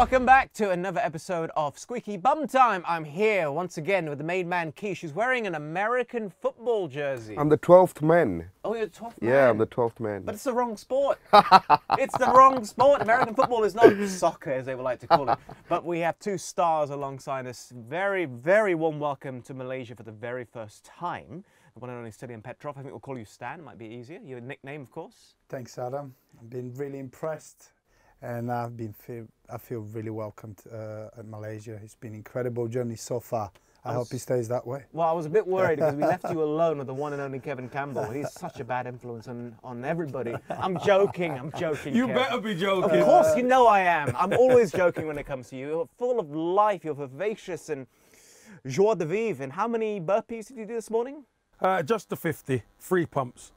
Welcome back to another episode of Squeaky Bum Time. I'm here once again with the main man, Keish, who's wearing an American football jersey. I'm the 12th man. Oh, you're the 12th man? Yeah, I'm the 12th man. But it's the wrong sport. It's the wrong sport. American football is not soccer, as they would like to call it. But we have two stars alongside us. Very, very warm welcome to Malaysia for the very first time. The one and only Stadium Petrov. I think we'll call you Stan. It might be easier. Your nickname, of course. Thanks, Adam. I've been really impressed. And I feel really welcomed at Malaysia. It's been an incredible journey so far. I hope it stays that way. Well, I was a bit worried because we left you alone with the one and only Kevin Campbell. He's such a bad influence on everybody. I'm joking, You Kev. better be joking. Of course, you know I am. I'm always joking when it comes to you. You're full of life, you're vivacious and joie de vivre. And how many burpees did you do this morning? Just the 50, 3 pumps.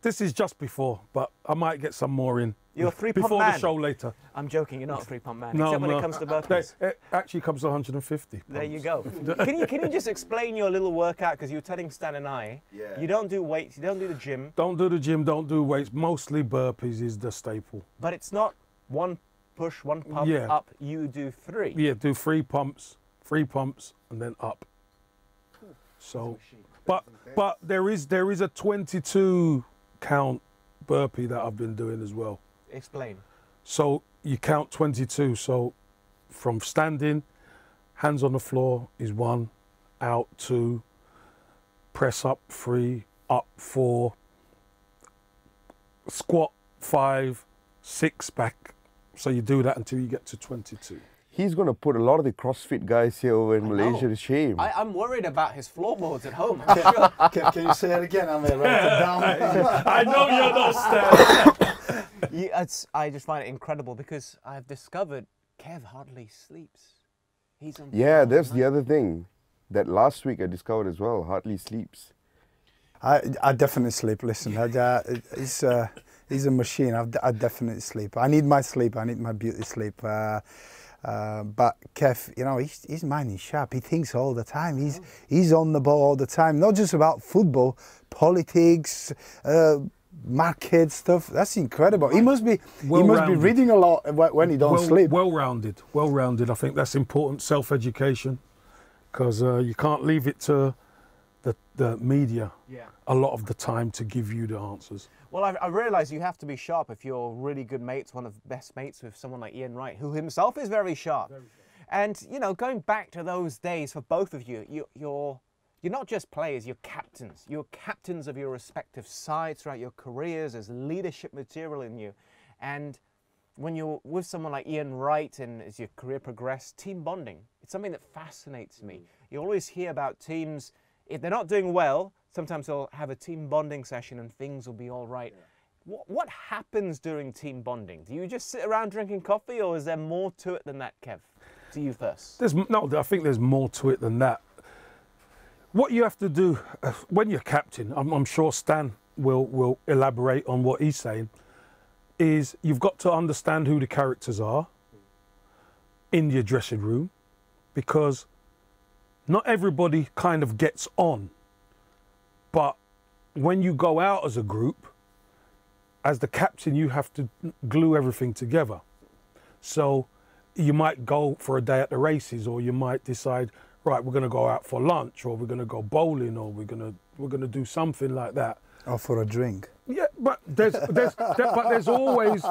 This is just before, but I might get some more in. You're a 3-pump before man. The show later. I'm joking, you're not a 3-pump man, No, except when it comes to burpees. It actually comes to 150 pumps. There you go. Can you just explain your little workout? Because you were telling Stan and I, you don't do weights, you don't do the gym. Don't do the gym, don't do weights. Mostly burpees is the staple. But it's not one push, one pump, up. You do 3. Yeah, do 3 pumps, and then up. So, but there is a 22 count burpee that I've been doing as well. Explain. So you count 22. So from standing, hands on the floor is 1, out 2, press up 3, up 4, squat 5, 6 back. So you do that until you get to 22. He's going to put a lot of the CrossFit guys here over in Malaysia to shame. I'm worried about his floorboards at home, I'm sure. Can you say it again? I'm going to write it down. I know you're not Stan. I just find it incredible because I've discovered Kev hardly sleeps. He's on that's the other thing that last week I discovered as well. Hardly sleeps. I definitely sleep. Listen, he's a machine. I definitely sleep. I need my sleep. I need my beauty sleep. But Kev, you know, his mind is sharp. He thinks all the time. He's on the ball all the time. Not just about football, politics, market stuff. That's incredible. He must be reading a lot when he don't sleep. Well-rounded. I think that's important. Self-education, because you can't leave it to the media a lot of the time to give you the answers. Well, I realise you have to be sharp if you're really good mates, one of the best mates with someone like Ian Wright, who himself is very sharp. And, you know, going back to those days for both of you, you're not just players, you're captains. You're captains of your respective sides throughout your careers. There's leadership material in you. And when you're with someone like Ian Wright and as your career progressed, team bonding, it's something that fascinates me. You always hear about teams, if they're not doing well, sometimes they'll have a team bonding session and things will be all right. What happens during team bonding? Do you just sit around drinking coffee, or is there more to it than that, Kev? To you first. I think there's more to it than that. What you have to do when you're captain, I'm sure Stan will elaborate on what he's saying, is you've got to understand who the characters are in your dressing room, because not everybody kind of gets on. But when you go out as a group, as the captain, you have to glue everything together. So you might go for a day at the races, or you might decide, right, we're going to go out for lunch, or we're going to go bowling, or we're going to do something like that. Or for a drink. Yeah, but there's always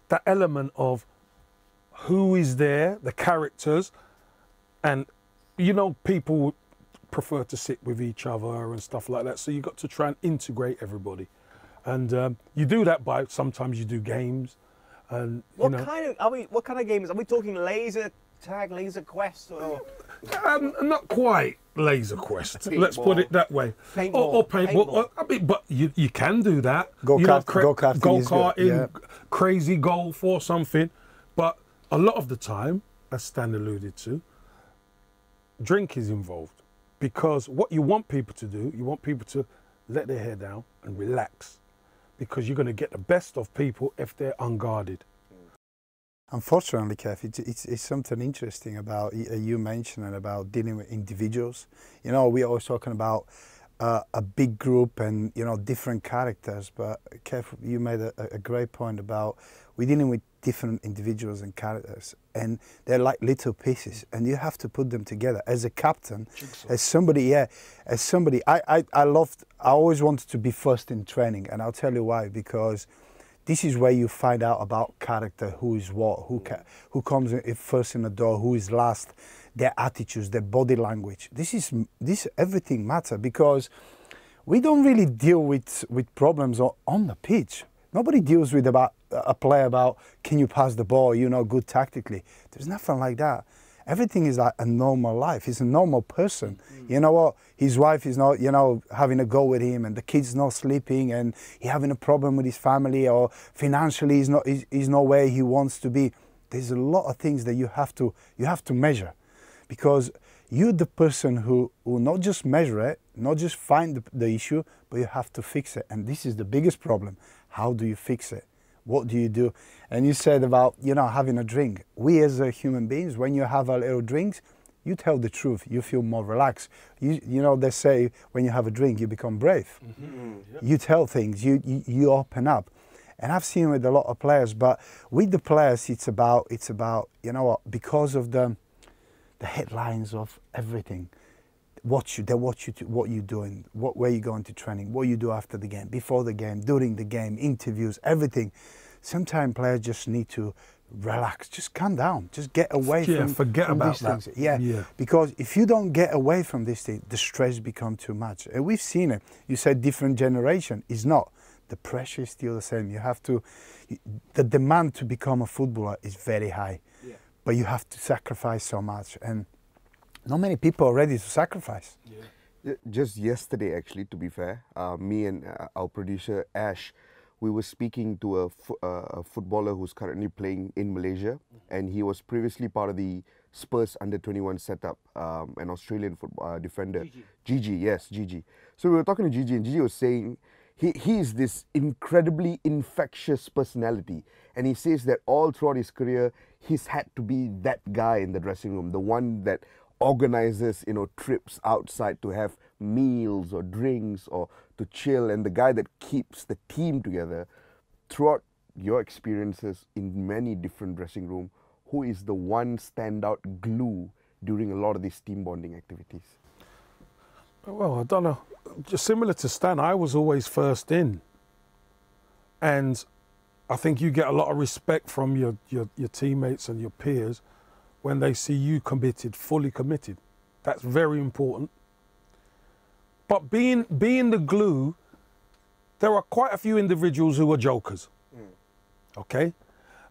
that element of who is there, the characters, and you know, people prefer to sit with each other and stuff like that. So you've got to try and integrate everybody, and you do that by sometimes you do games, and what kind of games are we talking? Laser tag, laser quest, or not quite laser quest. Let's put it that way. Paintball. Or paintball. I mean, but you can do that. Go-karting, crazy golf or something. But a lot of the time, as Stan alluded to, drink is involved. Because what you want people to do, you want people to let their hair down and relax. Because you're going to get the best of people if they're unguarded. Unfortunately, Kev, it's something interesting about you mentioning about dealing with individuals. You know, we're always talking about a big group and, you know, different characters. But Kev, you made a great point about we're dealing with different individuals and characters, and they're like little pieces, and you have to put them together. As a captain, as somebody, I always wanted to be first in training, and I'll tell you why, because this is where you find out about character, who is what, who comes in first in the door, who is last, their attitudes, their body language. This everything matters, because we don't really deal with problems on the pitch. Nobody deals with a player about, can you pass the ball, you know, good tactically. There's nothing like that. Everything is like a normal life. He's a normal person. You know what? His wife is not, you know, having a go with him, and the kid's not sleeping, and he having a problem with his family, or financially he's not where he wants to be. There's a lot of things that you have to measure, because you're the person who will not just measure it, not just find the issue, but you have to fix it. And this is the biggest problem. How do you fix it? What do you do? And you said about, you know, having a drink. We as human beings, when you have a little drinks, you tell the truth. You feel more relaxed. You know, they say when you have a drink, you become brave. Yep. You tell things. You open up. And I've seen with a lot of players, but with the players, it's about you know what? Because of the headlines of everything. They watch you what you're doing, where you going to training, what you do after the game, before the game, during the game, interviews, everything. Sometimes players just need to relax, just calm down, just get away forget about these things. Yeah, because if you don't get away from this thing, the stress becomes too much. And we've seen it. You said different generation. It's not. The pressure is still the same. You have to, the demand to become a footballer is very high, but you have to sacrifice so much. And not many people are ready to sacrifice. Just yesterday, actually, to be fair, me and our producer Ash, we were speaking to a footballer who's currently playing in Malaysia, and he was previously part of the Spurs under-21 setup, an Australian football defender. Gigi, yes, Gigi. So we were talking to Gigi, and Gigi was saying he is this incredibly infectious personality, and he says that all throughout his career, he's had to be that guy in the dressing room, the one that organizes, you know, trips outside to have meals or drinks or to chill, and the guy that keeps the team together. Throughout your experiences in many different dressing rooms, who is the one standout glue during a lot of these team bonding activities? Well, I don't know. Just similar to Stan, I was always first in, and I think you get a lot of respect from your teammates and your peers when they see you committed, fully committed. That's very important. But being the glue, there are quite a few individuals who are jokers, okay?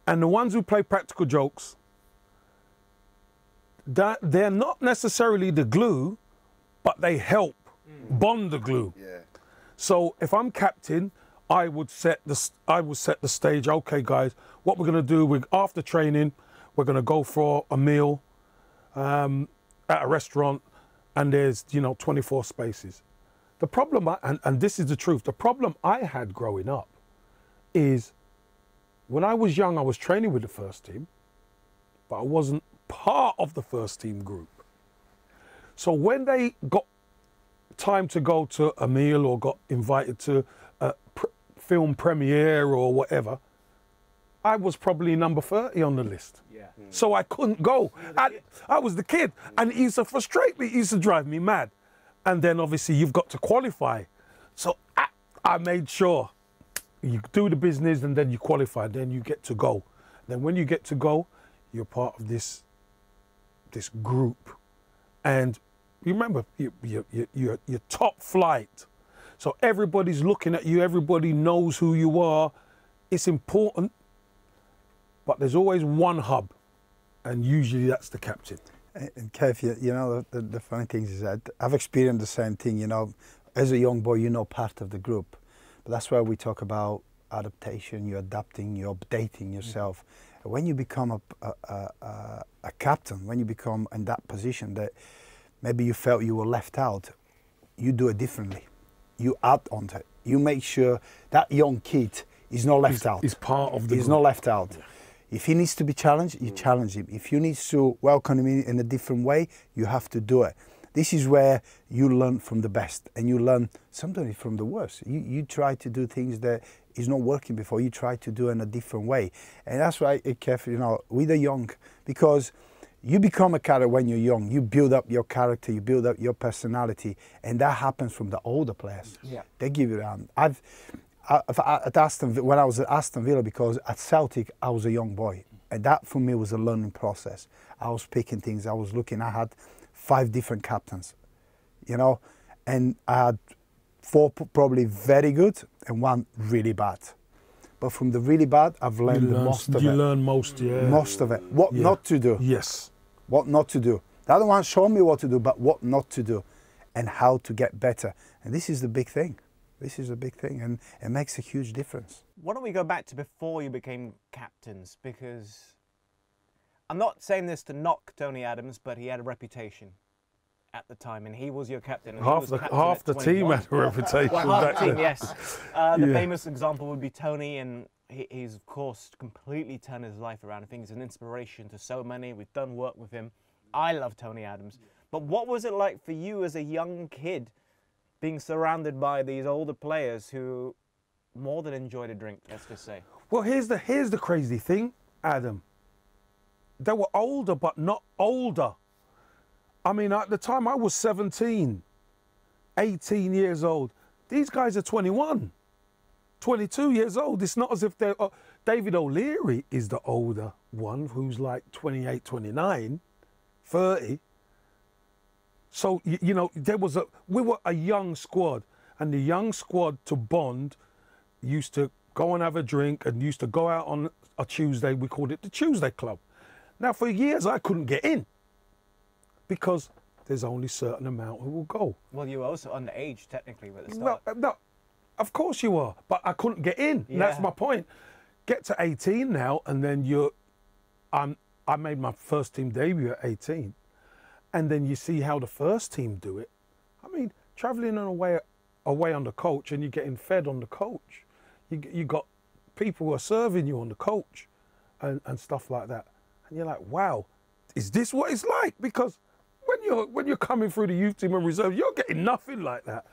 And the ones who play practical jokes, they're not necessarily the glue, but they help bond the glue. So if I'm captain, I would set the stage. Okay, guys, what we're gonna do, after training, we're going to go for a meal at a restaurant, and there's, you know, 24 spaces. The problem, and this is the truth, the problem I had growing up is when I was young, I was training with the first team, but I wasn't part of the first team group. So when they got time to go to a meal or got invited to a film premiere or whatever, I was probably number 30 on the list. So I couldn't go. I was the kid, and it used to frustrate me, it used to drive me mad. And then obviously you've got to qualify. So I made sure you do the business and then you qualify, then you get to go. Then when you get to go, you're part of this group. And you remember, you're top flight. So everybody's looking at you, everybody knows who you are. It's important, but there's always one hub, and usually that's the captain. And Kev, you know, the funny thing is that I've experienced the same thing, you know. As a young boy, you're not part of the group. But that's why we talk about adaptation, you're adapting, you're updating yourself. When you become a captain, when you become in that position that maybe you felt you were left out, you do it differently. You add on to it. You make sure that young kid is not left out. He's part of the He's group. not left out. Yeah. If he needs to be challenged, you challenge him. If you need to welcome him in a different way, you have to do it. This is where you learn from the best, and you learn sometimes from the worst. You try to do things that it's not working before you try to do it in a different way. And that's why, Kev, you know, with the young, because you become a character when you're young. You build up your character, you build up your personality, and that happens from the older players. Yeah. They give you that. When I was at Aston Villa, because at Celtic I was a young boy, and that for me was a learning process. I was picking things, I was looking. I had 5 different captains, you know, and I had 4 probably very good and 1 really bad. But from the really bad, I've learned most of it. You learn most, yeah. Most of it. What not to do. Yes. What not to do. The other one showed me what to do, but what not to do and how to get better. And this is the big thing. This is a big thing, and it makes a huge difference. Why don't we go back to before you became captains? Because I'm not saying this to knock Tony Adams, but he had a reputation at the time, and he was your captain. And Half the team had a reputation. Well, half back the team, then. yes. The famous example would be Tony, and he's of course completely turned his life around. I think he's an inspiration to so many. We've done work with him. I love Tony Adams. But what was it like for you as a young kid, being surrounded by these older players who more than enjoyed a drink, let's just say? Well, here's the crazy thing, Adam. They were older, but not older. I mean, at the time I was 17, 18 years old. These guys are 21, 22 years old. It's not as if they're... David O'Leary is the older one, who's like 28, 29, 30. So, you know, we were a young squad, and the young squad to bond used to go and have a drink and used to go out on a Tuesday. We called it the Tuesday Club. Now, for years, I couldn't get in because there's only a certain amount who will go. Well, you were also underage, technically, at the start. No, of course you are, but I couldn't get in. Yeah. And that's my point. Get to 18 now, and then I made my first team debut at 18. And then you see how the first team do it. I mean, travelling away on the coach, and you're getting fed on the coach. You got people who are serving you on the coach and stuff like that. And you're like, wow, is this what it's like? Because when you're coming through the youth team and reserve, you're getting nothing like that.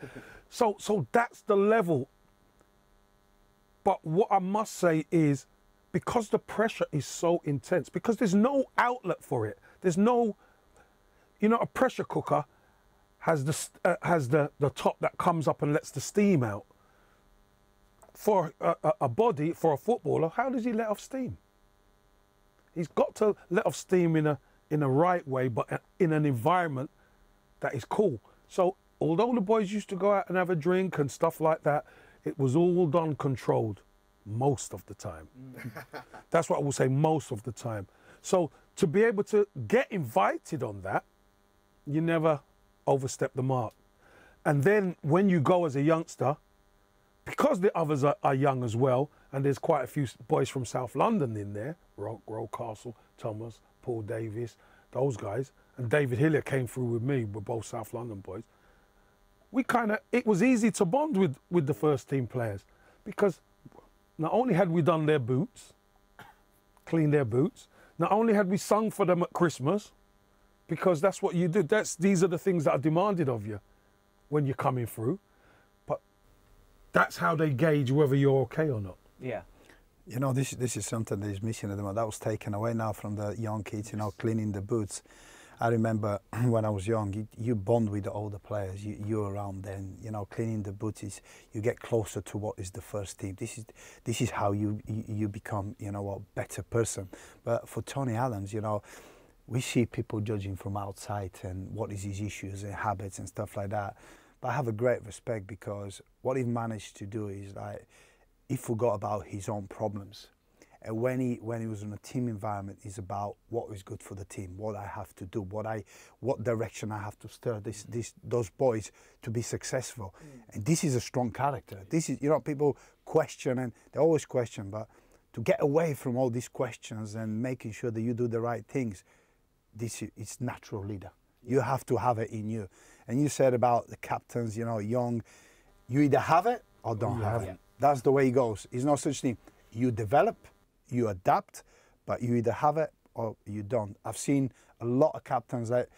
So that's the level. But what I must say is, because the pressure is so intense, because there's no outlet for it. There's no, you know, a pressure cooker has the top that comes up and lets the steam out. For a body, for a footballer, how does he let off steam? He's got to let off steam in a right way, but in an environment that is cool. So although the boys used to go out and have a drink and stuff like that, it was all done controlled most of the time. That's what I will say, most of the time. So to be able to get invited on that, you never overstep the mark. And then when you go as a youngster, because the others are young as well, and there's quite a few boys from South London in there, Rocastle, Thomas, Paul Davies, those guys, and David Hillier came through with me, we're both South London boys. It was easy to bond with the first team players, because not only had we done their boots, cleaned their boots, not only had we sung for them at Christmas, because that's what you do. These are the things that are demanded of you when you're coming through. But that's how they gauge whether you're okay or not. Yeah. You know, this is something that is missing at the moment. That was taken away now from the young kids, you know, cleaning the boots. I remember when I was young, you bond with the older players. You're around then, you know, cleaning the boots. You get closer to what is the first team. This is how you become, you know, a better person. But for Tony Adams, you know, we see people judging from outside and what is his issues and habits and stuff like that. But I have a great respect, because what he managed to do is, like, he forgot about his own problems. And when he was in a team environment, it's about what is good for the team, what I have to do, what direction I have to steer those boys to be successful. And this is a strong character. This is, you know, people question, and they always question, but to get away from all these questions and making sure that you do the right things, it's natural leader. You have to have it in you. And you said about the captains, you know, young, you either have it or don't have it. That's the way it goes. It's no such thing. You develop, you adapt, but you either have it or you don't. I've seen a lot of captains that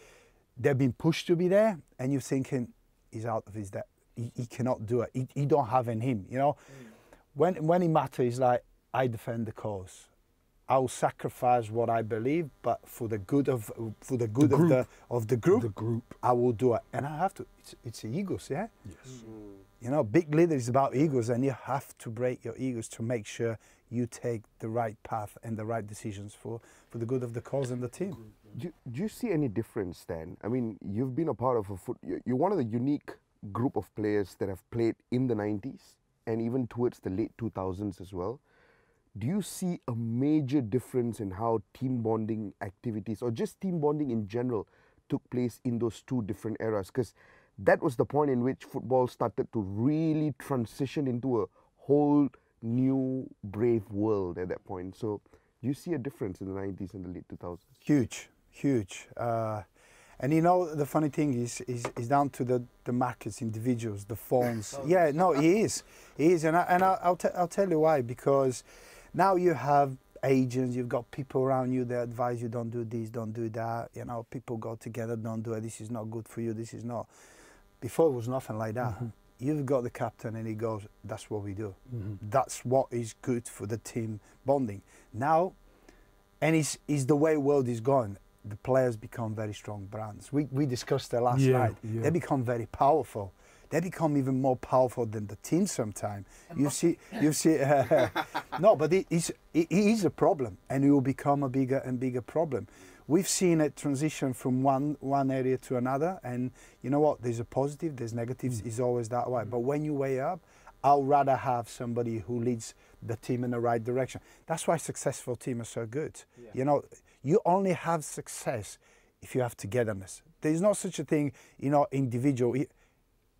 they've been pushed to be there, and you're thinking, he's out of his depth. He cannot do it. He don't have in him, you know. when it matters, like I defend the cause. I'll sacrifice what I believe, but for the good of the group, I will do it, and I have to. It's egos, yeah. Yes. You know, big leader is about egos, and you have to break your egos to make sure you take the right path and the right decisions for the good of the cause and the team. Do you see any difference, Stan? I mean, you've been a part of you're one of the unique group of players that have played in the 90s and even towards the late 2000s as well. Do you see a major difference in how team bonding activities or just team bonding in general took place in those two different eras? Because that was the point in which football started to really transition into a whole new brave world at that point. So do you see a difference in the 90s and the late 2000s? Huge, huge. And you know, the funny thing is down to the markets, individuals, the phones. Yeah, no, he is. And I'll tell you why. Because now you have agents, you've got people around you that advise you, don't do this, don't do that. You know, people go together, don't do it, this is not good for you, this is not. Before it was nothing like that. Mm-hmm. You've got the captain and he goes, that's what we do. Mm-hmm. That's what is good for the team bonding. Now, and it's the way world is going. The players become very strong brands. We discussed that last night. Yeah. They become very powerful. They become even more powerful than the team sometimes. You see, no, but it is a problem, and it will become a bigger and bigger problem. We've seen it transition from one area to another, and you know what? There's a positive, there's negatives. It's always that way. But when you weigh up, I'll rather have somebody who leads the team in the right direction. That's why successful teams are so good. Yeah. You know, you only have success if you have togetherness. There's no such a thing, you know, individual.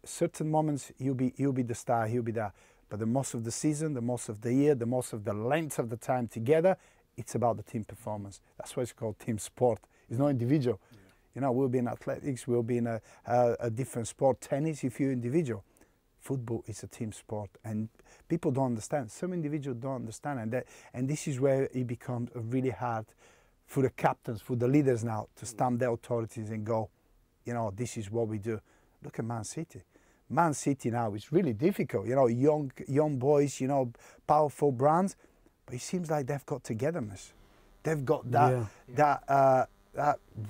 Certain moments you'll be the star, he'll be there. But the most of the season, the most of the year, the most of the length of the time together, it's about the team performance. That's why it's called team sport. It's not individual. Yeah. You know, we'll be in athletics, we'll be in a different sport. Tennis, if you're individual. Football is a team sport, and people don't understand. Some individuals don't understand, and this is where it becomes really hard for the captains, for the leaders now, to stamp their authorities and go, you know, this is what we do. Look at Man City. Man City now is really difficult. You know, young boys, you know, powerful brands, but it seems like they've got togetherness. They've got that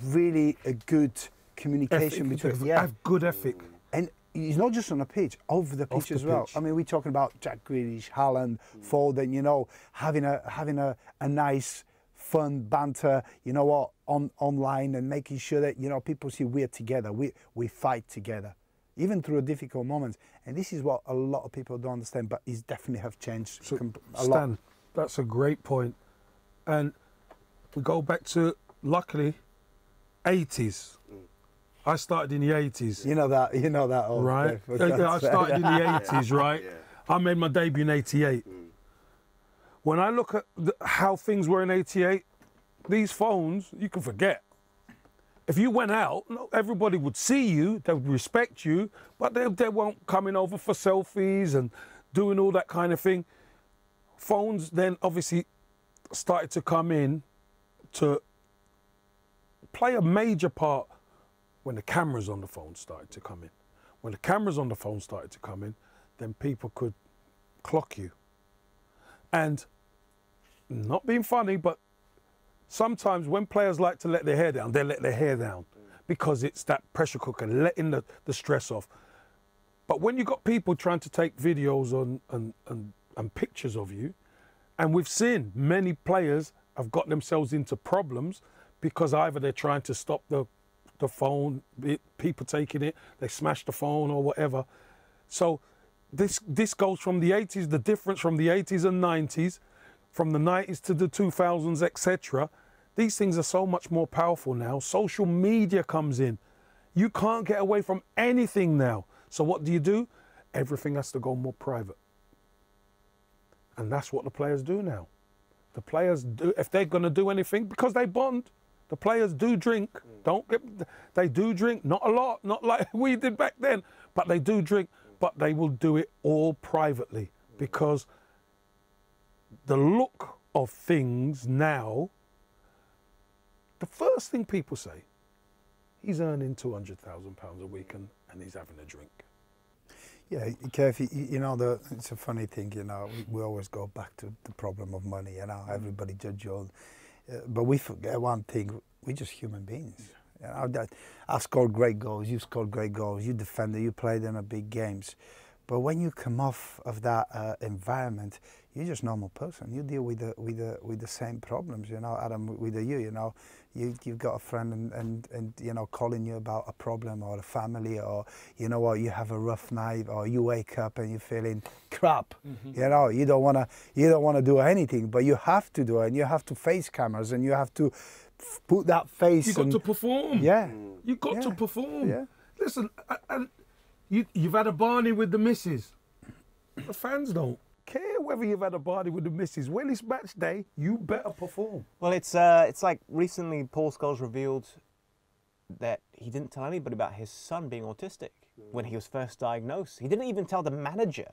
really a good communication between. Yeah, have good ethic. And it's not just on the pitch, over the pitch as well. I mean, we're talking about Jack Grealish, Haaland, Foden. You know, having a nice, fun banter. You know what, online, and making sure that, you know, people see we're together. We fight together, even through difficult moments. And this is what a lot of people don't understand, but it's definitely have changed a lot. Stan, that's a great point. And we go back to, luckily, 80s. I started in the 80s. You know that old right? I started in the 80s, right? Yeah. I made my debut in 88. When I look at how things were in 88, these phones, you can forget. If you went out, everybody would see you, they would respect you, but they won't coming over for selfies and doing all that kind of thing. Phones then obviously started to come in to play a major part when the cameras on the phone started to come in. When the cameras on the phone started to come in, then people could clock you. And not being funny, but sometimes when players like to let their hair down, they let their hair down because it's that pressure cooker, letting the stress off. But when you've got people trying to take videos and pictures of you, and we've seen many players have got themselves into problems because either they're trying to stop the phone, people taking it, they smash the phone or whatever. So this goes from the 80s, the difference from the 80s and 90s, from the 90s to the 2000s, etc. These things are so much more powerful now. Social media comes in. You can't get away from anything now. So what do? Everything has to go more private. And that's what the players do now. The players do, if they're going to do anything, because they bond, the players do drink. They do drink, not a lot, not like we did back then, but they do drink, but they will do it all privately, because the look of things now, the first thing people say, he's earning £200,000 a week and he's having a drink. Yeah, Kev, you know, it's a funny thing, you know, we always go back to the problem of money, you know, everybody judge you all. But we forget one thing, we're just human beings. You know, I've scored great goals, you've scored great goals, you defended, you played in the big games. But when you come off of that environment, you're just a normal person. You deal with the same problems, you know, Adam, with you know. You've got a friend and you know, calling you about a problem or a family, or you know what, you have a rough night, or you wake up and you're feeling crap. You know, you don't wanna do anything, but you have to do it, and you have to face cameras, and you have to put that face. You got to perform. Yeah. You got to perform. Yeah. Listen, you've had a Barney with the missus. The fans don't care whether you've had a Barney with the missus. When it's match day, you better perform. Well, it's like recently Paul Scholes revealed that he didn't tell anybody about his son being autistic when he was first diagnosed. He didn't even tell the manager.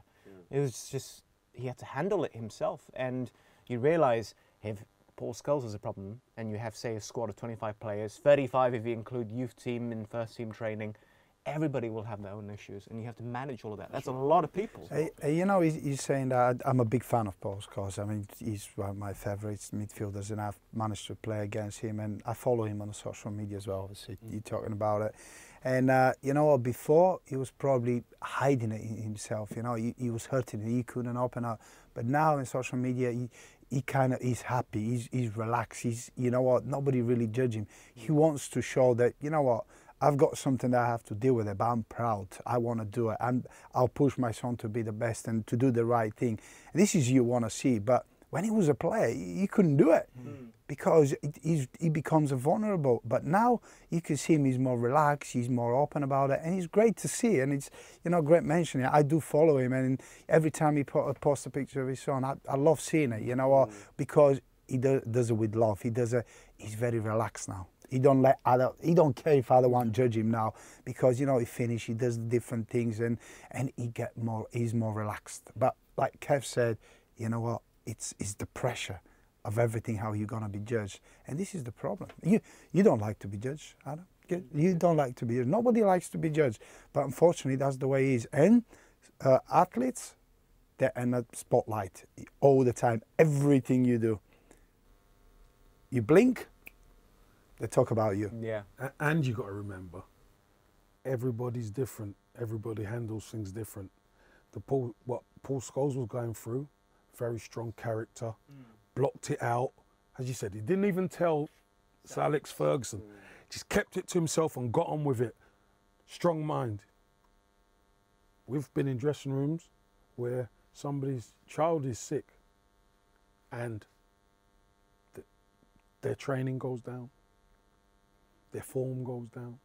It was just, he had to handle it himself. And you realise if Paul Scholes has a problem and you have, say, a squad of 25 players, 35 if you include youth team and first team training, everybody will have their own issues, and you have to manage all of that. That's a lot of people. You know, he's saying that I'm a big fan of Paul Scholes. I mean, he's one of my favourites midfielders, and I've managed to play against him, and I follow him on social media as well, obviously. You're talking about it. And, you know, before, he was probably hiding it in himself, you know, he was hurting, he couldn't open up. But now in social media, he kind of is happy, he's relaxed, you know what, nobody really judge him. He wants to show that, you know what, I've got something that I have to deal with it, but I'm proud. I want to do it, and I'll push my son to be the best and to do the right thing. And this is you want to see, but when he was a player, he couldn't do it because he becomes vulnerable. But now you can see him; he's more relaxed, he's more open about it, and it's great to see. And it's, you know, great mentioning. I do follow him, and every time he posts a picture of his son, I love seeing it. You know, because he does it with love. He's very relaxed now. He don't care if other one judge him now, because you know he finished, he does different things, and he's more relaxed. But like Kev said, you know what? It's the pressure of everything, how you're gonna be judged, and this is the problem. You don't like to be judged, Adam. You don't like to be judged. Nobody likes to be judged, but unfortunately that's the way it is. And athletes, they're in the spotlight all the time. Everything you do, you blink, they talk about you. Yeah. And you got to remember, everybody's different. Everybody handles things different. What Paul Scholes was going through, very strong character, blocked it out. As you said, he didn't even tell Sir Alex Ferguson. Just kept it to himself and got on with it. Strong mind. We've been in dressing rooms where somebody's child is sick and their training goes down. Their form goes down,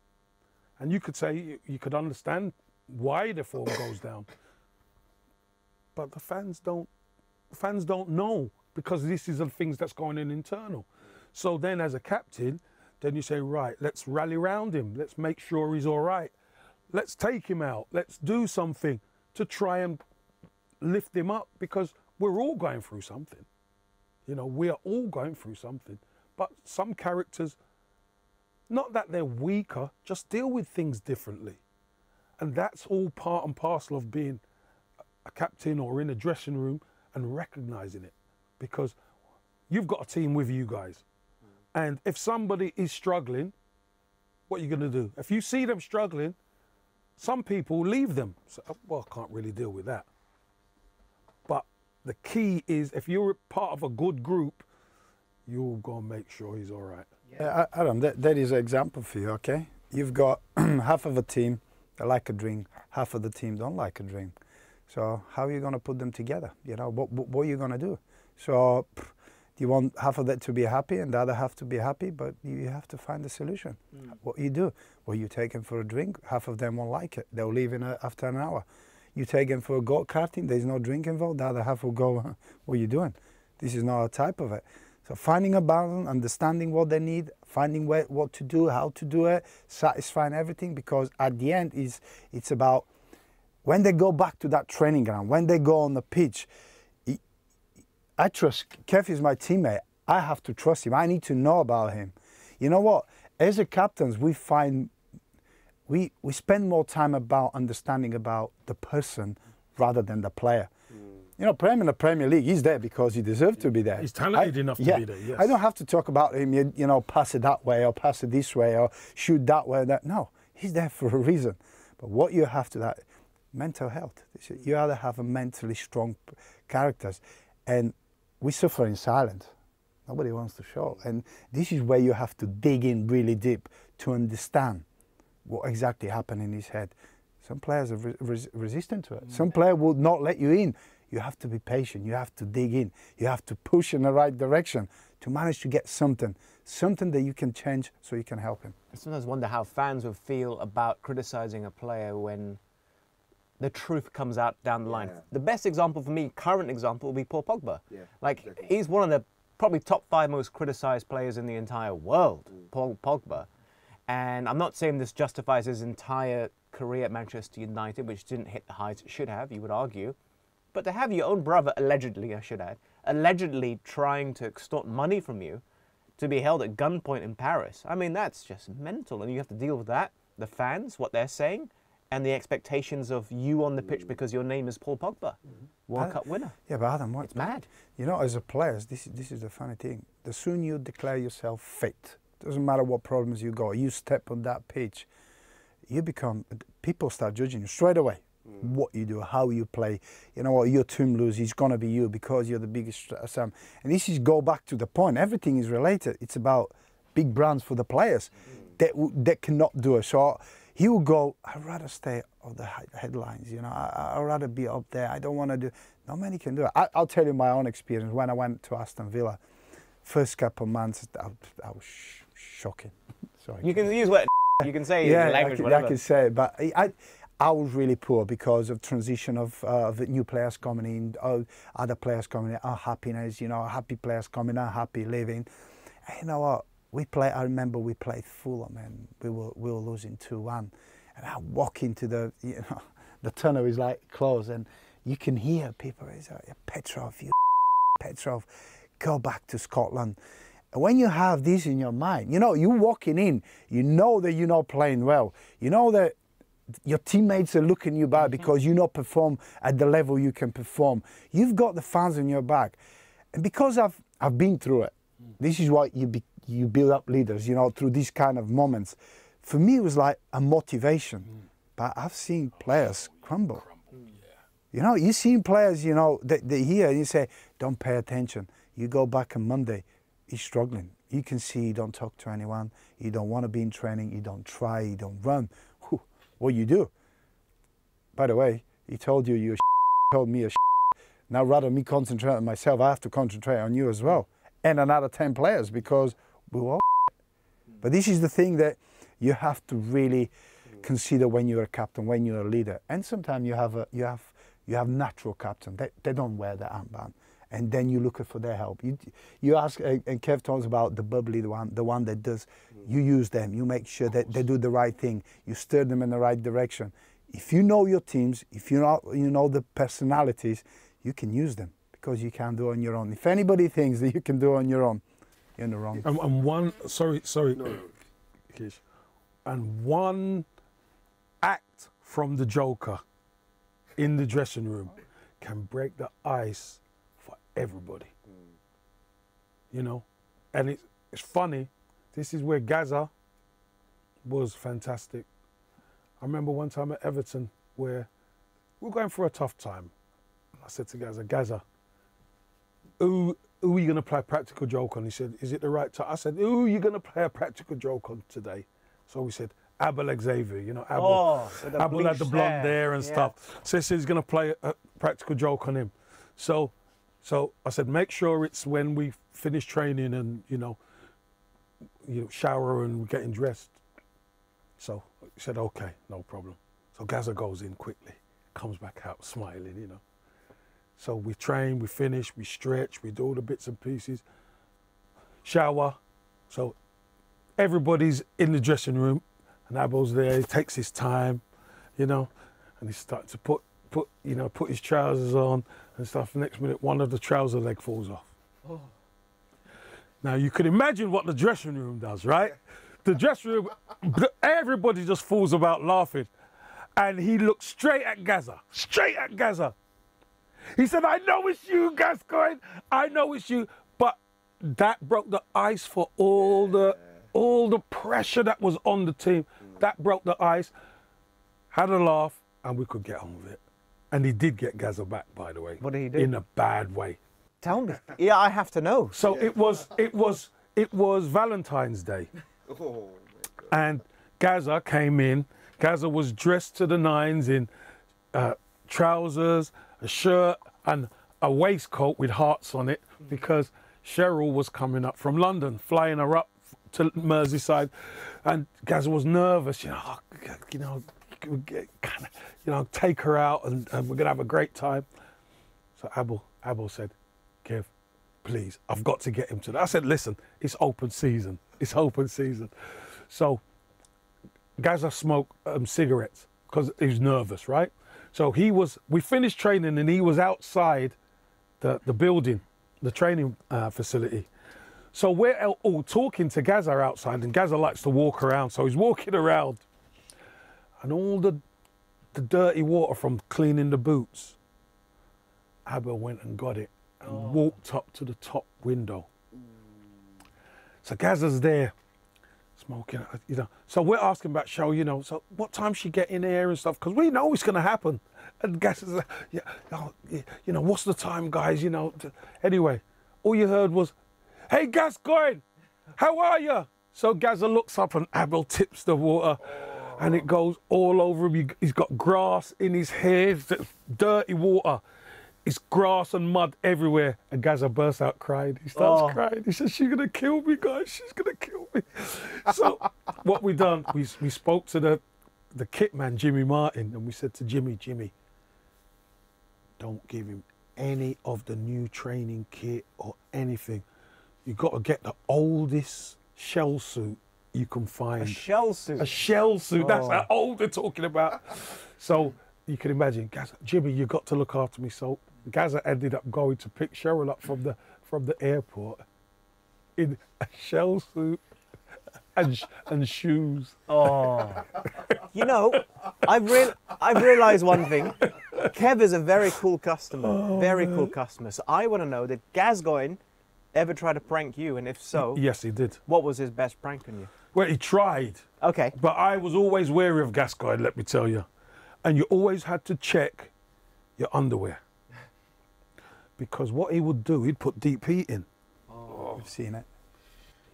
and you could say, you could understand why their form goes down, but the fans don't know, because this is the things that's going in internal. So then as a captain, then you say, right, let's rally around him, let's make sure he's all right, let's take him out, let's do something to try and lift him up, because we're all going through something. You know, we are all going through something, but some characters, not that they're weaker, just deal with things differently. And that's all part and parcel of being a captain or in a dressing room and recognising it. Because you've got a team with you guys. And if somebody is struggling, what are you going to do? If you see them struggling, some people leave them. So, well, I can't really deal with that. But the key is, if you're part of a good group, you'll go and make sure he's all right. Adam, that is an example for you, okay? You've got half of a team that like a drink, half of the team don't like a drink. So how are you going to put them together? You know, what are you going to do? So do you want half of that to be happy and the other half to be happy? But you have to find a solution. What you do? Well, you take them for a drink, half of them won't like it. They'll leave after an hour. You take them for a go-karting, there's no drink involved, the other half will go, what are you doing? This is not a type of it. So finding a balance, understanding what they need, finding what to do, how to do it, satisfying everything, because at the end it's about when they go back to that training ground, when they go on the pitch. I trust, Kev is my teammate, I have to trust him, I need to know about him. You know what, as a captains we find we spend more time about understanding about the person rather than the player. You know, playing in the Premier League, he's there because he deserves to be there. He's talented enough to be there, yes. I don't have to talk about him, you know, pass it that way or pass it this way or shoot that way. That no, he's there for a reason. But what you have to that, mental health. You either have a mentally strong characters, and we suffer in silence. Nobody wants to show. And this is where you have to dig in really deep to understand what exactly happened in his head. Some players are resistant to it. Some player will not let you in. You have to be patient. You have to dig in. You have to push in the right direction to manage to get something that you can change so you can help him. I sometimes wonder how fans would feel about criticising a player when the truth comes out down the line. Yeah. The best example for me, current example, would be Paul Pogba. Yeah, like, exactly. he's one of the probably top 5 most criticised players in the entire world, Paul Pogba. And I'm not saying this justifies his entire career at Manchester United, which didn't hit the heights it should have, you would argue. But to have your own brother, allegedly, I should add, allegedly trying to extort money from you to be held at gunpoint in Paris, I mean, that's just mental. And you have to deal with that, the fans, what they're saying, and the expectations of you on the pitch because your name is Paul Pogba, World Cup winner. Yeah, but Adam, It's mad. You know, as a player, this is the funny thing. The sooner you declare yourself fit, doesn't matter what problems you got, you step on that pitch, you become, people start judging you straight away. What you do, how you play, you know what, your team lose, it's going to be you because you're the biggest Sam. And this is go back to the point, everything is related. It's about big brands for the players that cannot do it. So he will go, I'd rather stay on the headlines, you know, I'd rather be up there, I don't want to do, not many can do it. I'll tell you my own experience. When I went to Aston Villa, first couple of months, I was shocking. Sorry. You can use what you can say in the language, whatever. I can say it, but I was really poor because of transition of new players coming in, other players coming in, unhappiness, you know, happy players coming, unhappy leaving. And you know what? I remember we played Fulham and we were losing 2-1. And I walk into the, you know, the tunnel is like closed and you can hear people, it's like, Petrov, you Petrov, go back to Scotland. And when you have this in your mind, you know, you're walking in, you know that you're not playing well. You know that your teammates are looking you bad because you not perform at the level you can perform. You've got the fans on your back. And because I've been through it, this is why you build up leaders, you know, through these kind of moments. For me, it was like a motivation. But I've seen players crumble. You know, you've seen players, you know, they hear and you say, don't pay attention. You go back on Monday, he's struggling. You can see he don't talk to anyone. He don't want to be in training. He don't try. He don't run. What you do? By the way, he told you you're told me a Now rather me concentrate on myself, I have to concentrate on you as well. And another 10 players because we were all But this is the thing that you have to really consider when you're a captain, when you're a leader. And sometimes you have natural captain. They don't wear the armband. And then you look for their help. You ask, and Kev talks about the bubbly, the one that does. You use them. You make sure that they do the right thing. You steer them in the right direction. If you know your teams, if you know the personalities, you can use them because you can't do it on your own. If anybody thinks that you can do it on your own, you're in the wrong. And one, sorry, Kish. And one act from the Joker in the dressing room can break the ice for everybody, you know. And it's funny, this is where Gaza was fantastic. I remember one time at Everton where we were going through a tough time. I said to Gaza, who are you going to play a practical joke on? He said, is it the right time? I said, who are you going to play a practical joke on today? So we said, Abel Xavier, you know, Abel had the blonde hair and stuff. So he said he's going to play a practical joke on him. So I said, make sure it's when we finish training and, you know, shower and we're getting dressed. So he said, okay, no problem. So Gaza goes in quickly, comes back out smiling, you know. So we train, we finish, we stretch, we do all the bits and pieces. Shower. So everybody's in the dressing room and Abel's there, he takes his time, you know, and he starts to put his trousers on and stuff. The next minute, one of the trouser leg falls off. Oh. Now you can imagine what the dressing room does, right? the dressing room, everybody just falls about laughing. And he looked straight at Gaza, straight at Gaza. He said, I know it's you, Gascoigne. I know it's you. But that broke the ice for all the pressure that was on the team. That broke the ice. Had a laugh, and we could get on with it. And he did get Gaza back, by the way. What did he do? In a bad way. Tell me. Yeah, I have to know. So it was Valentine's Day. Oh, my God. And Gaza came in. Gaza was dressed to the nines in trousers, a shirt, and a waistcoat with hearts on it because Cheryl was coming up from London, flying her up to Merseyside, and Gaza was nervous. Take her out, and we're gonna have a great time. So Abel said, Kev, please, I've got to get him to that. I said, listen, it's open season. It's open season. So Gaza smoked cigarettes because he was nervous, right? So we finished training and he was outside the building, the training facility. So we're all talking to Gaza outside, and Gaza likes to walk around. So he's walking around, and all the dirty water from cleaning the boots, Abel went and got it and walked up to the top window. So Gaza's there, smoking, So we're asking about Cheryl, so what time she get in here and stuff, because we know it's going to happen. And Gaza's like, what's the time, guys, Anyway, all you heard was, hey, Gascoigne, how are you? So Gaza looks up and Abel tips the water and it goes all over him. He's got grass in his hair, dirty water. It's grass and mud everywhere. And Gaza bursts out crying. He starts crying. He says, she's going to kill me, guys. She's going to kill me. So what we done, we spoke to the kit man, Jimmy Martin, and we said to Jimmy, don't give him any of the new training kit or anything. You've got to get the oldest shell suit you can find. A shell suit? A shell suit. That's how old they're talking about. So you can imagine, Gaza, Jimmy, you've got to look after me. So Gaza ended up going to pick Cheryl up from the airport in a shell suit and shoes. Oh. I've realised one thing. Kev is a very cool customer. Very cool customer. So I want to know, did Gascoigne ever try to prank you? And if so, yes, he did. What was his best prank on you? Well, he tried. Okay. But I was always wary of Gascoigne, let me tell you. And you always had to check your underwear. Because what he would do, he'd put deep heat in. Oh, I've seen it.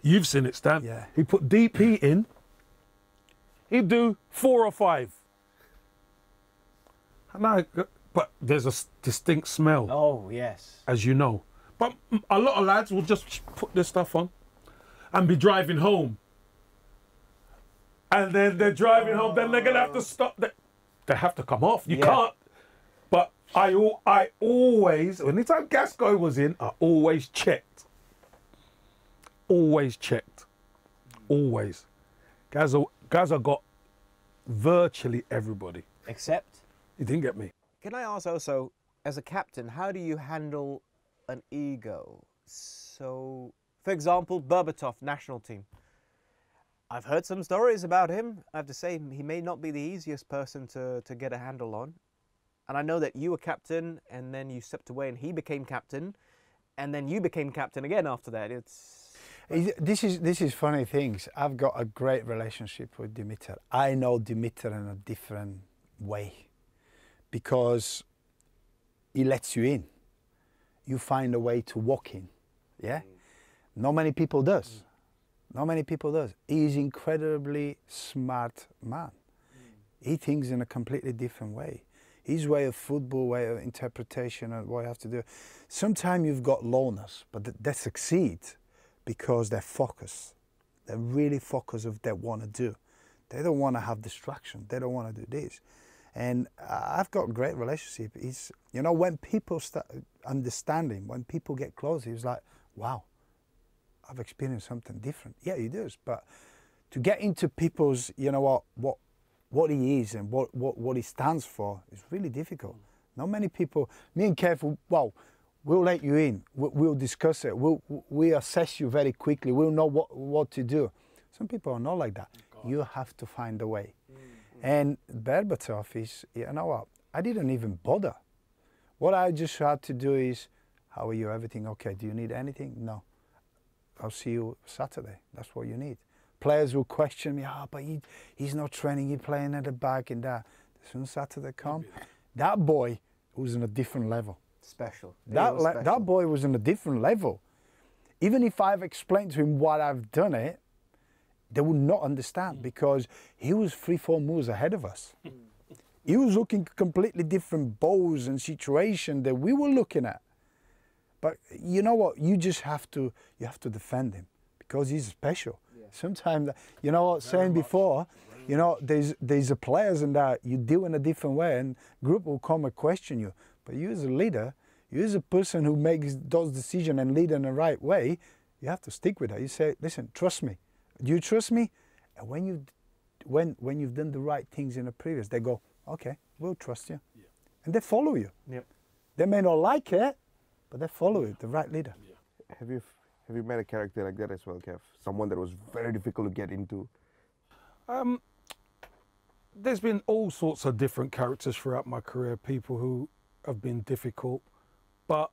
You've seen it, Stan. Yeah. He'd put deep heat in. He'd do 4 or 5. But there's a distinct smell. Oh, yes. As you know. But a lot of lads will just put their stuff on and be driving home. And then they're driving home, then they're going to have to stop. They have to come off. You can't. But I always, anytime Gascoigne was in, I always checked. Always checked. Always. Gaza got virtually everybody. Except? He didn't get me. Can I ask also, as a captain, how do you handle an ego? So, for example, Berbatov, national team. I've heard some stories about him. I have to say, he may not be the easiest person to get a handle on. And I know that you were captain, and then you stepped away, and he became captain, and then you became captain again after that. This is funny things. I've got a great relationship with Dimitar. I know Dimitar in a different way because he lets you in. You find a way to walk in. Yeah, not many people does. Not many people does. He's incredibly smart man. He thinks in a completely different way. His way of football, way of interpretation, and what you have to do. Sometimes you've got loners, but they succeed because they're focused. They're really focused of what they want to do. They don't want to have distraction. They don't want to do this. And I've got a great relationship. It's, when people start understanding, when people get close, it's like, wow, I've experienced something different. Yeah, he does. But to get into people's, what he is and what he stands for is really difficult. Not many people, me and Kev, well, we'll let you in. We'll discuss it. We'll assess you very quickly. We'll know what to do. Some people are not like that. You have to find a way. And Berbatov is, you know what, I didn't even bother. What I just had to do is, how are you, everything okay? Do you need anything? No. I'll see you Saturday. That's what you need. Players will question me, but he's not training, he's playing at the back and that. As soon as Saturday come, that boy was on a different level. Special. That boy was on a different level. Even if I've explained to him what I've done it, they would not understand because he was 3-4 moves ahead of us. He was looking completely different balls and situation that we were looking at. But you know what? You just have to defend him because he's special. Yeah. Sometimes, you know what, saying before, you know, there's a players and that you do in a different way and group will come and question you. But you as a leader, you as a person who makes those decisions and lead in the right way, you have to stick with that. You say, listen, trust me. Do you trust me? And when you've done the right things in the previous, they go, okay, we'll trust you. Yeah. And they follow you. Yep. They may not like it, but they follow it, the right leader. Yeah. Have you met a character like that as well, Kev? Someone that was very difficult to get into? There's been all sorts of different characters throughout my career, people who have been difficult, but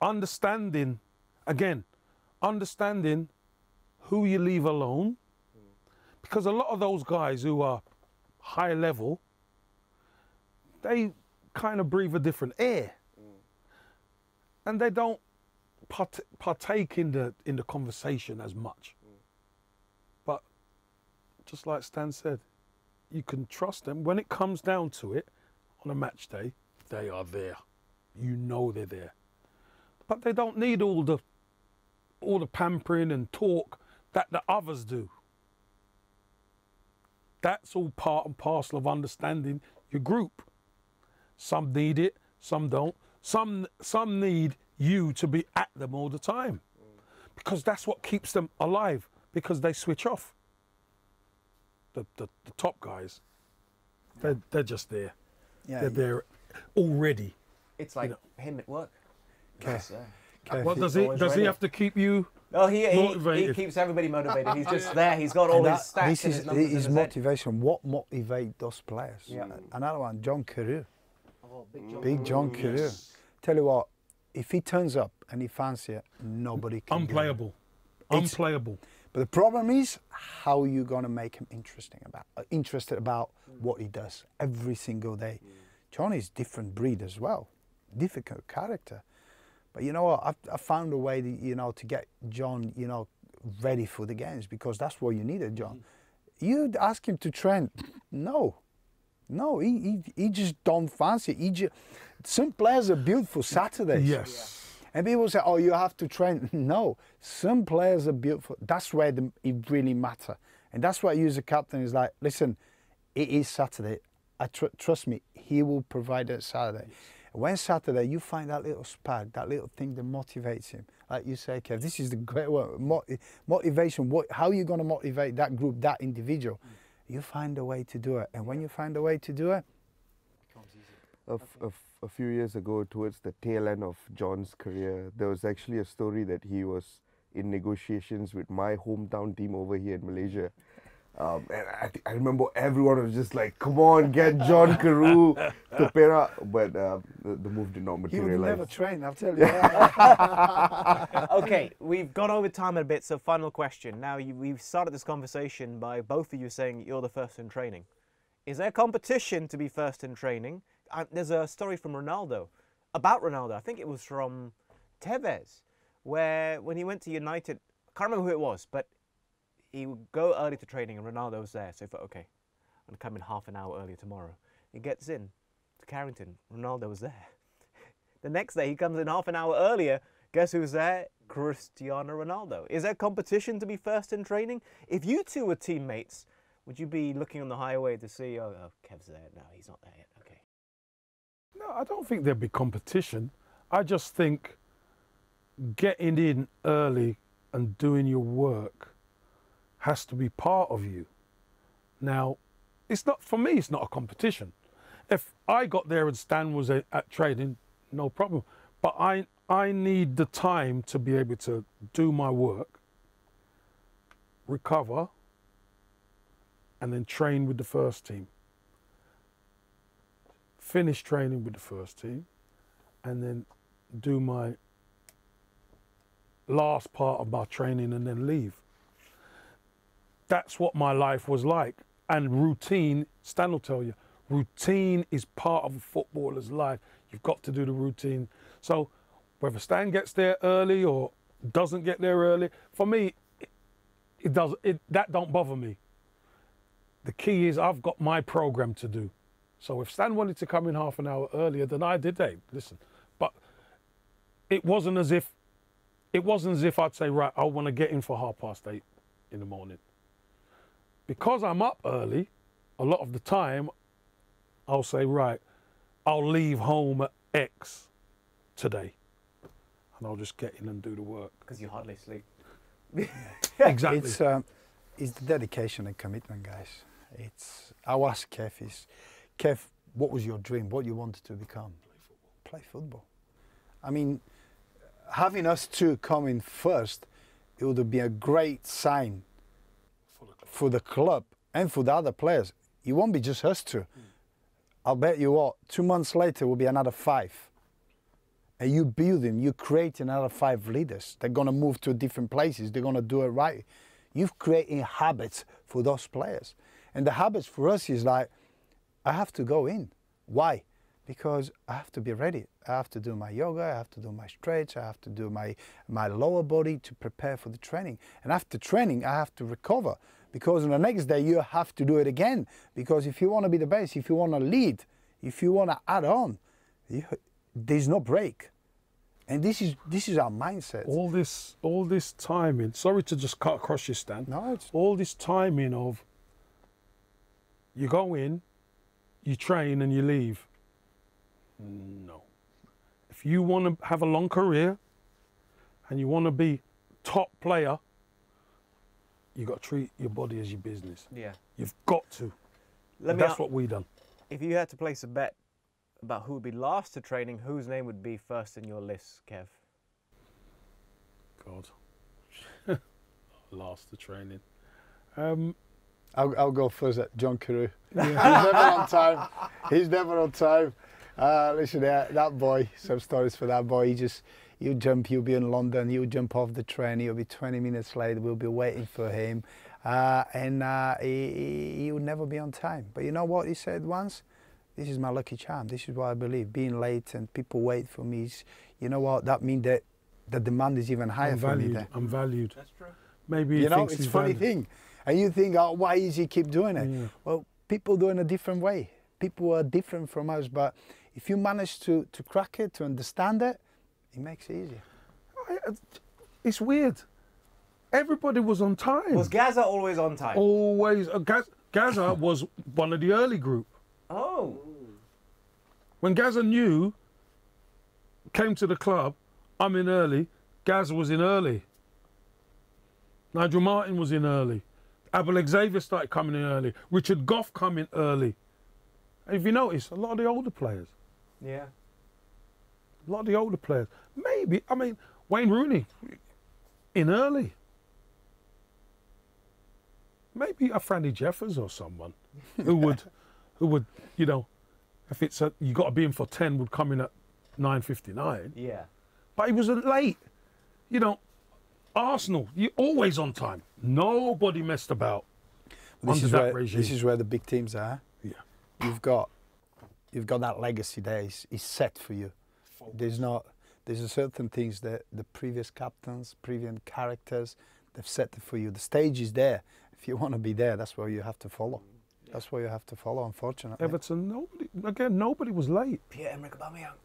understanding who you leave alone, because a lot of those guys who are high level, they kind of breathe a different air, and they don't partake in the conversation as much. But just like Stan said, you can trust them. When it comes down to it, on a match day, they are there. You know they're there. But they don't need all the pampering and talk that the others do. That's all part and parcel of understanding your group. Some need it, some don't. Some need you to be at them all the time because that's what keeps them alive, because they switch off. The top guys, they're just there. Yeah, they're there already. It's like him at work. Okay. What does he have to keep you? Oh, he keeps everybody motivated. He's just there. He's got all his stats. This is his motivation. What motivates those players? Yeah. Another one, John Carew. Oh, Big John Carew. Tell you what, if he turns up and he fancies it, nobody can. Unplayable. But the problem is, how are you going to make him interested about what he does every single day? John is different breed as well, difficult character. But you know what? I found a way to, to get John, ready for the games, because that's what you needed, John. You ask him to train, no, he just don't fancy it. Some players are built for Saturdays. Yes. And people say, oh, you have to train. No, some players are built for, that's where it really matters. And that's why you as a captain is like, listen, it is Saturday. Trust me, he will provide it Saturday. Yes. When Saturday, you find that little spark, that little thing that motivates him. Like you say, Kev, this is the great word, motivation. How are you going to motivate that group, that individual? You find a way to do it. And when you find a way to do it, becomes easy. A few years ago, towards the tail end of John's career, there was actually a story that he was in negotiations with my hometown team over here in Malaysia. And I remember everyone was just like, come on, get John Carew to Perak. But the move did not materialize. He would never train, I'll tell you. Okay, we've gone over time a bit, so final question. Now, we've started this conversation by both of you saying you're the first in training. Is there competition to be first in training? There's a story from Ronaldo, about Ronaldo. I think it was from Tevez, where when he went to United, I can't remember who it was, but he would go early to training and Ronaldo was there. So he thought, okay, I'm going to come in half an hour earlier tomorrow. He gets in to Carrington. Ronaldo was there. The next day he comes in half an hour earlier. Guess who's there? Cristiano Ronaldo. Is there competition to be first in training? If you two were teammates, would you be looking on the highway to see, oh, Kev's there? No, he's not there yet. Okay. No, I don't think there'd be competition. I just think getting in early and doing your work has to be part of you. Now, it's not, for me, it's not a competition. If I got there and Stan was at training, no problem. But I need the time to be able to do my work recover, and then train with the first team. Finish training with the first team, and then do my last part of my training and then leave. That's what my life was like. And routine, Stan will tell you, routine is part of a footballer's life. You've got to do the routine. So whether Stan gets there early or doesn't get there early, for me, that don't bother me. The key is I've got my program to do. So if Stan wanted to come in half an hour earlier, then I did. Hey, listen, but it wasn't as if I'd say, right, I want to get in for 8:30 in the morning. Because I'm up early, a lot of the time, I'll say, right, I'll leave home at X today, and I'll just get in and do the work. Because you hardly sleep. Exactly. It's the dedication and commitment, guys. I'll ask Kev, what was your dream? What you wanted to become? Play football. I mean, having us two come in first, it would be a great sign for the club and for the other players. It won't be just us two. I'll bet you what, 2 months later will be another 5. And you building, you creating another 5 leaders. They're going to move to different places. They're going to do it right. You've creating habits for those players. And the habits for us is like, I have to go in. Why? Because I have to be ready. I have to do my yoga, I have to do my stretch, I have to do my lower body to prepare for the training. And after training, I have to recover. Because on the next day, you have to do it again. Because if you want to be the best, if you want to lead, if you want to add on, there's no break. And this is our mindset. All this timing. Sorry to just cut across you, Stan. No, it's all this timing of you go in, you train, and you leave. No. If you want to have a long career and you want to be top player, you got to treat your body as your business. Yeah. You've got to. That's what we done. If you had to place a bet about who would be last to training, whose name would be first in your list, Kev? God. Last to training. I'll go first at John Carew. Yeah. He's never on time. He's never on time. Listen, that boy, some stories for that boy. He'll be in London, he'll jump off the train, he'll be 20 minutes late, we'll be waiting for him. And he will never be on time. But you know what he said once? This is my lucky charm. This is what I believe. Being late and people wait for me, you know what? That means that the demand is even higher for me there. I'm valued. That's true. Maybe you know, it's a funny thing. And you think, oh, why does he keep doing it? Yeah. Well, people do it in a different way. People are different from us, but if you manage to crack it, to understand it, it makes it easier. It's weird. Everybody was on time. Was Gaza always on time? Always. Gaza was one of the early group. Oh. When Gaza came to the club, I'm in early, Gaza was in early. Nigel Martin was in early. Abel Xavier started coming in early. Richard Gough coming early. And if you notice, a lot of the older players. Yeah. A lot of the older players. Maybe, I mean, Wayne Rooney in early. Maybe a Franny Jeffers or someone who would, you know, if it's you got to be in for 10, would come in at 9:59. Yeah. But he was late. You know, Arsenal, you're always on time. Nobody messed about under that regime. This is where the big teams are. Yeah. You've got that legacy there. Is set for you. There's certain things that the previous captains, previous characters, they've set for you. The stage is there. If you want to be there, that's where you have to follow. Yeah. That's where you have to follow, unfortunately. Everton, nobody was late. Pierre-Emerick Aubameyang.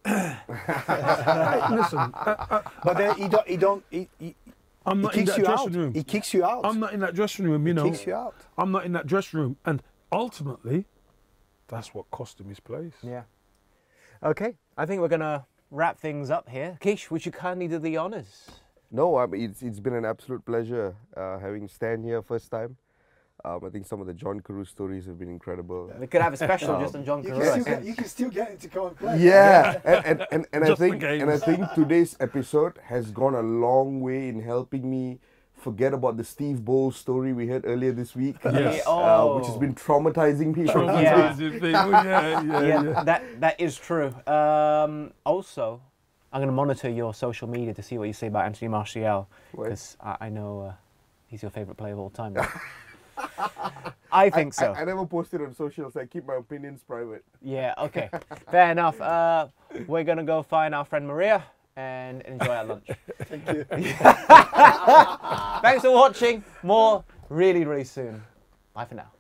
Hey, listen. But I'm not in that dressing room. He kicks you out. I'm not in that dressing room, you know. He kicks you out. I'm not in that dressing room. And ultimately, that's what cost him his place. Yeah. Okay, I think we're going to wrap things up here. Kish, would you kindly do the honours? No, it's been an absolute pleasure having Stan here first time. I think some of the John Carew stories have been incredible. We could have a special just on John Carew. You can still get him to come and play. Yeah, and I think today's episode has gone a long way in helping me forget about the Steve Bowles story we heard earlier this week, Yes. which has been traumatizing people. Yeah. Yeah. That is true. Also, I'm going to monitor your social media to see what you say about Anthony Martial, because I know he's your favourite player of all time. Right? I think so. I never posted on socials. I keep my opinions private. Yeah, okay. Fair enough. We're going to go find our friend Maria and enjoy our lunch. Thank you. Thanks for watching. More really, really soon. Bye for now.